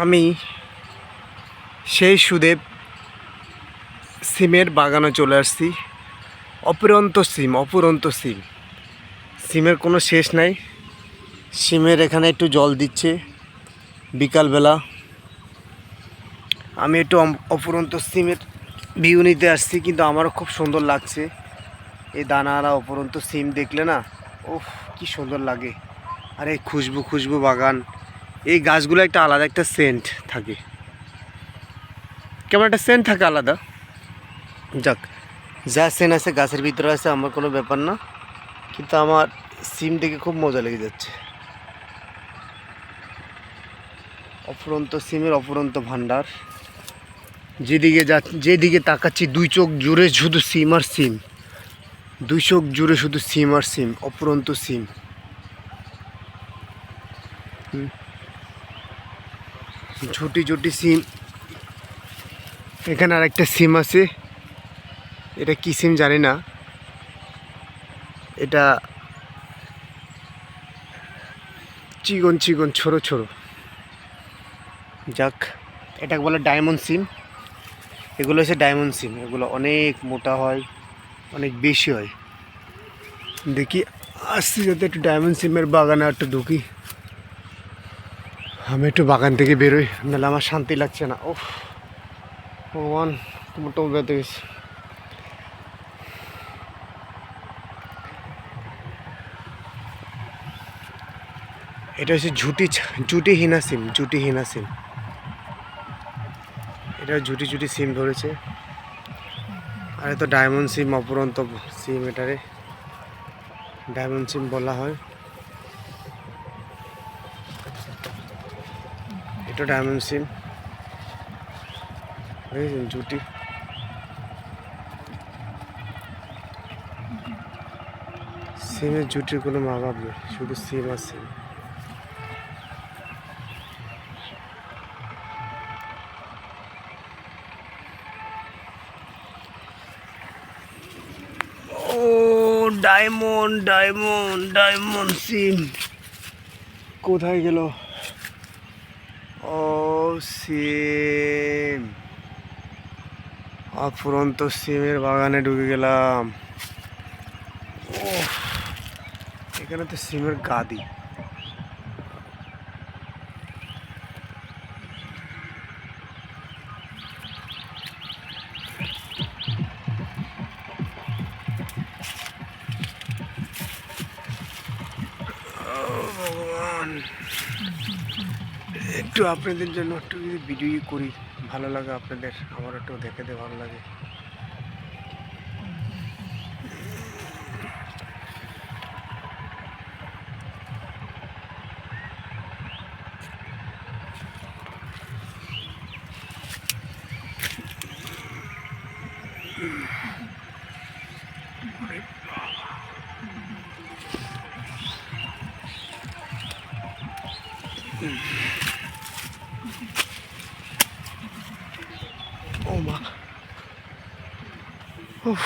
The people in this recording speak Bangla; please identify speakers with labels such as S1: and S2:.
S1: আমি সেই সুদেব সিমের বাগানে চলে আসছি। অপুরন্ত সিম, সিমের কোনো শেষ নাই। সিমের এখানে একটু জল দিচ্ছে বিকালবেলা। আমি একটু অপুরন্ত সিমের ভিউ নিতে আসছি, কিন্তু আমারও খুব সুন্দর লাগছে। এই দানারা অপুরন্ত সিম দেখলে না, ওফ কি সুন্দর লাগে। আর এই খুশবু বাগান, এই গাছগুলো একটা আলাদা একটা সেন্ট থাকে, কেমন একটা সেন্ট থাকে আলাদা। যাক, যা সেন্ট আছে গাছের ভিতরে আছে, আমার কোনো ব্যাপার না, কিন্তু আমার সিম দেখে খুব মজা লেগে যাচ্ছে। অফুরন্ত সিমের অফুরন্ত ভান্ডার। যেদিকে তাকাচ্ছি দুই চোখ জুড়ে শুধু সিম আর সিম, দুই চোখ জুড়ে শুধু সিম আর সিম, অফুরন্ত সিম। ঝুটি সিম। এখানে আর একটা সিম আছে, এটা কি সিম জানি না, এটা চিকন ছোট। যাক, এটাকে বলে ডায়মন্ড সিম। এগুলো হচ্ছে ডায়মন্ড সিম, এগুলো অনেক মোটা হয়, অনেক বেশি হয়। দেখি আসছি যাতে একটু ডায়মন্ড সিমের বাগানে একটু ঢুকি। আমি একটু বাগান থেকে বেরোই, নাহলে আমার শান্তি লাগছে না। ওহ ভগবান, মোটামুটি বেঁধে গেছে। এটা হচ্ছে জুটিহীনা সিম। এটা ঝুটি সিম ধরেছে। আর এটা ডায়মন্ড সিম, অপরন্ত সিম, এটারে ডায়মন্ড সিম বলা হয়। এটা ডায়মন্ড সিম, বুঝেছেন, জুটি। সিমের জুটির কোনো মা বাপ নেই, শুধু সিম আর সিম। ও ডায়মন্ড সিম কোথায় গেল? ও সিম, অফুরন্ত সিমের বাগানে ঢুকে গেলাম। ও, এখানে তো সিমের গাদি। ভগবান, একটু আপনাদের জন্য একটু যদি ভিডিও করি, ভালো লাগে আপনাদের, আমার একটু দেখাতে ভালো লাগে। ও মা, উফ।